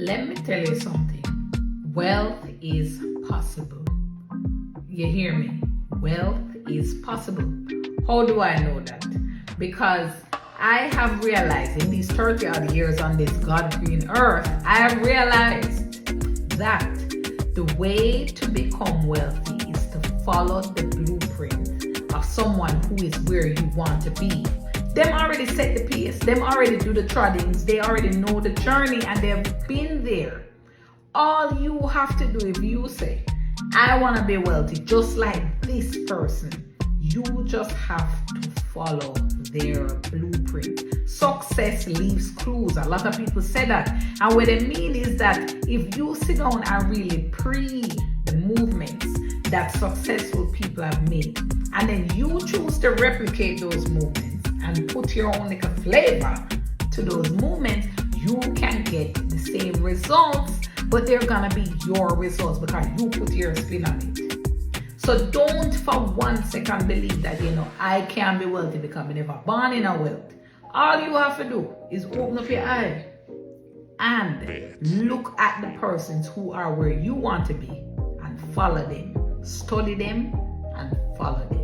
Let me tell you something. Wealth is possible. You hear me? Wealth is possible. How do I know that? Because I have realized in these 30 odd years on this God-green earth, I have realized that the way to become wealthy is to follow the blueprint of someone who is where you want to be. Them already set the pace. Them already do the trottings. They already know the journey and they've been there. All you have to do if you say, I want to be wealthy just like this person, you just have to follow their blueprint. Success leaves clues. A lot of people say that. And what they mean is that if you sit down and really pre the movements that successful people have made, and then you choose to replicate those movements and put your own like a flavor to those movements, you can get the same results, but they're gonna be your results because you put your spin on it. So don't for 1 second believe that, I can be wealthy because I never born in a wealth. All you have to do is open up your eye and look at the persons who are where you want to be and follow them. Study them and follow them.